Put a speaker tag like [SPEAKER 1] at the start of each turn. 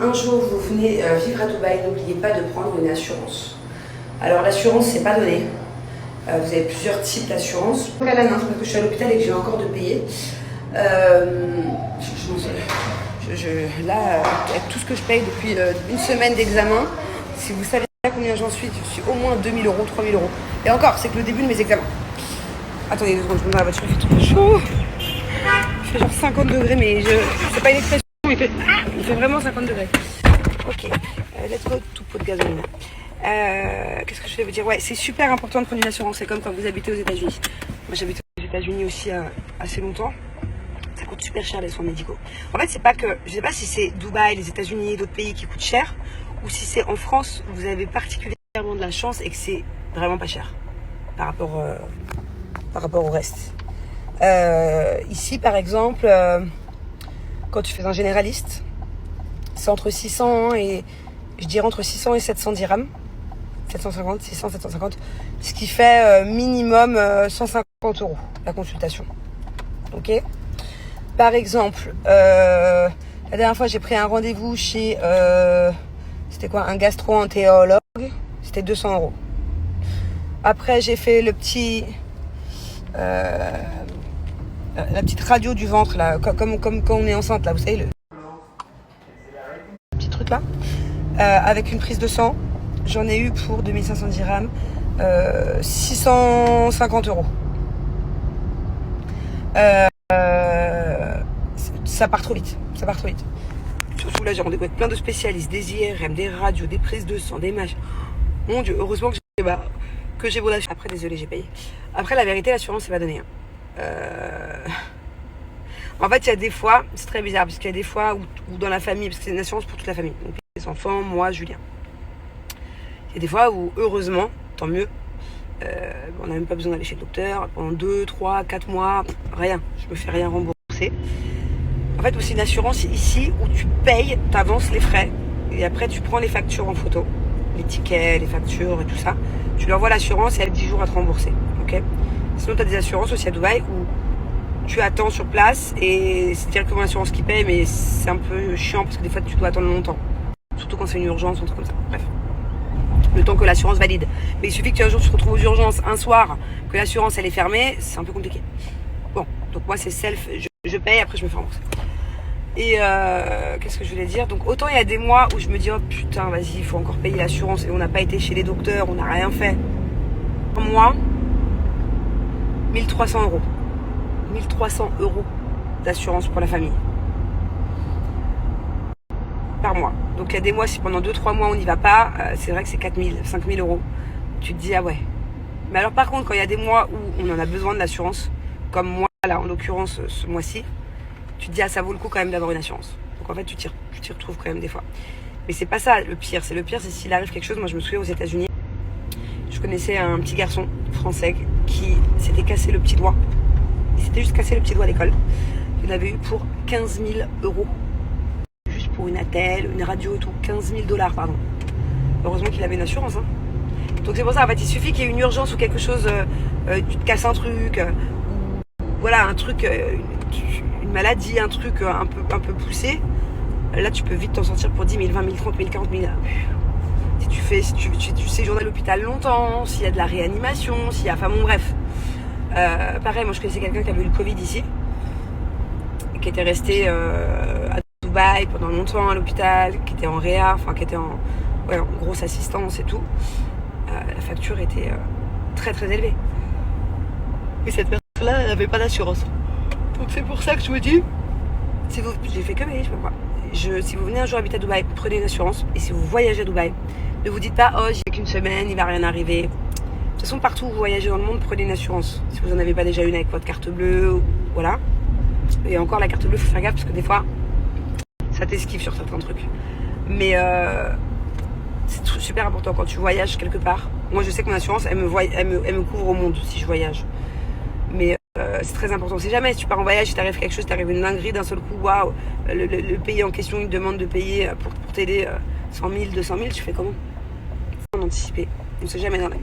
[SPEAKER 1] un jour vous venez vivre à Dubaï, n'oubliez pas de prendre une assurance. Alors l'assurance, c'est pas donné. Vous avez plusieurs types d'assurance. Là, parce que je suis à l'hôpital et que j'ai encore de payer. Là, avec tout ce que je paye depuis une semaine d'examen, si vous savez combien j'en suis, je suis au moins 2000 euros, 3000 euros. Et encore, c'est que le début de mes examens. Attendez 2 secondes, je me mets dans la voiture, il fait trop chaud. Il fait genre 50 degrés, mais c'est pas une expression, il fait vraiment 50 degrés. Ok, let's go to pot de gasoline. Qu'est-ce que je vais vous dire? Ouais, c'est super important de prendre une assurance. C'est comme quand vous habitez aux États-Unis. Moi, j'habite aux États-Unis aussi assez longtemps. Ça coûte super cher les soins médicaux. En fait, c'est pas que, je sais pas si c'est Dubaï, les États-Unis et d'autres pays qui coûtent cher, ou si c'est en France où vous avez particulièrement de la chance et que c'est vraiment pas cher par rapport au reste. Ici, par exemple, quand tu fais un généraliste, c'est entre 600 et je dirais entre 600 et 700 dirhams. 750, 600, 750, ce qui fait minimum 150 euros la consultation. Ok. Par exemple, la dernière fois j'ai pris un rendez-vous chez, c'était quoi, un gastro-entérologue, c'était 200 euros. Après j'ai fait le petit, la petite radio du ventre là, comme quand on est enceinte là, vous savez le petit truc là, avec une prise de sang. J'en ai eu pour 2500 dirhams, 650 euros. Ça part trop vite, Surtout là, j'ai rendez-vous avec plein de spécialistes, des IRM, des radios, des prises de sang, des machins. Mon Dieu, heureusement que j'ai mon assurance. Après, désolé, j'ai payé. Après, la vérité, l'assurance, c'est pas donné. En fait, il y a des fois, c'est très bizarre, parce qu'il y a des fois où dans la famille, parce que c'est une assurance pour toute la famille. Donc, les enfants, moi, Julien. Il y a des fois où, heureusement, tant mieux, on n'a même pas besoin d'aller chez le docteur. Pendant 2, 3, 4 mois, rien. Je me fais rien rembourser. En fait, c'est une assurance ici où tu payes, tu avances les frais. Et après, tu prends les factures en photo. Les tickets, les factures et tout ça. Tu leur envoies l'assurance et elle a 10 jours à te rembourser. Okay. Sinon, tu as des assurances aussi à Dubaï où tu attends sur place et c'est directement l'assurance qui paye. Mais c'est un peu chiant parce que des fois, tu dois attendre longtemps. Surtout quand c'est une urgence ou un truc comme ça. Bref. Le temps que l'assurance valide. Mais il suffit que un jour tu te retrouves aux urgences un soir, que l'assurance elle est fermée, c'est un peu compliqué. Bon, donc moi c'est self, je paye, après je me fais rembourser. Et qu'est-ce que je voulais dire? Donc autant il y a des mois où je me dis oh putain vas-y, il faut encore payer l'assurance et on n'a pas été chez les docteurs, on n'a rien fait. Un mois, 1300 euros. 1300 euros d'assurance pour la famille. Par mois. Donc il y a des mois, si pendant 2-3 mois on n'y va pas, c'est vrai que c'est 4000, 5000 euros. Tu te dis ah ouais. Mais alors par contre quand il y a des mois où on en a besoin de l'assurance, comme moi là en l'occurrence ce mois-ci, tu te dis ah ça vaut le coup quand même d'avoir une assurance. Donc en fait tu t'y retrouves quand même des fois. Mais c'est pas ça le pire, c'est s'il arrive quelque chose. Moi je me souviens aux États-Unis, je connaissais un petit garçon français qui s'était cassé le petit doigt. Il s'était juste cassé le petit doigt à l'école. Il l'avait eu pour 15 000 euros. Pour une attelle, une radio et tout, 15 000 $, pardon. Heureusement qu'il avait une assurance. Hein. Donc c'est pour ça, en fait, il suffit qu'il y ait une urgence ou quelque chose, tu te casses un truc, ou voilà, un truc, une maladie, un truc un peu poussé. Là, tu peux vite t'en sortir pour 10 000, 20 000, 30 000, 40 000. Si tu séjournes à l'hôpital longtemps, s'il y a de la réanimation, s'il y a, enfin bon, bref. Pareil, moi je connaissais quelqu'un qui avait eu le Covid ici, et qui était resté à Dubaï pendant longtemps à l'hôpital, qui était en réa, enfin qui était en grosse assistance et tout. La facture était très très élevée. Et cette personne-là, elle n'avait pas d'assurance. Donc c'est pour ça que je me dis, j'ai fait que mes je me vois. Si vous venez un jour habiter à Dubaï, prenez une assurance. Et si vous voyagez à Dubaï, ne vous dites pas oh j'ai qu'une semaine, il va rien arriver. De toute façon, partout où vous voyagez dans le monde, prenez une assurance. Si vous n'en avez pas déjà une avec votre carte bleue, voilà. Et encore la carte bleue, il faut faire gaffe parce que des fois ça t'esquive sur certains trucs. Mais c'est super important quand tu voyages quelque part. Moi je sais que mon assurance elle me couvre au monde si je voyage. Mais c'est très important. C'est jamais si tu pars en voyage, si t'arrive quelque chose, t'arrive une dinguerie d'un seul coup, waouh, le pays en question il te demande de payer pour t'aider 100 000, 200 000, tu fais comment? Faut en anticiper. On sait jamais dans la vie.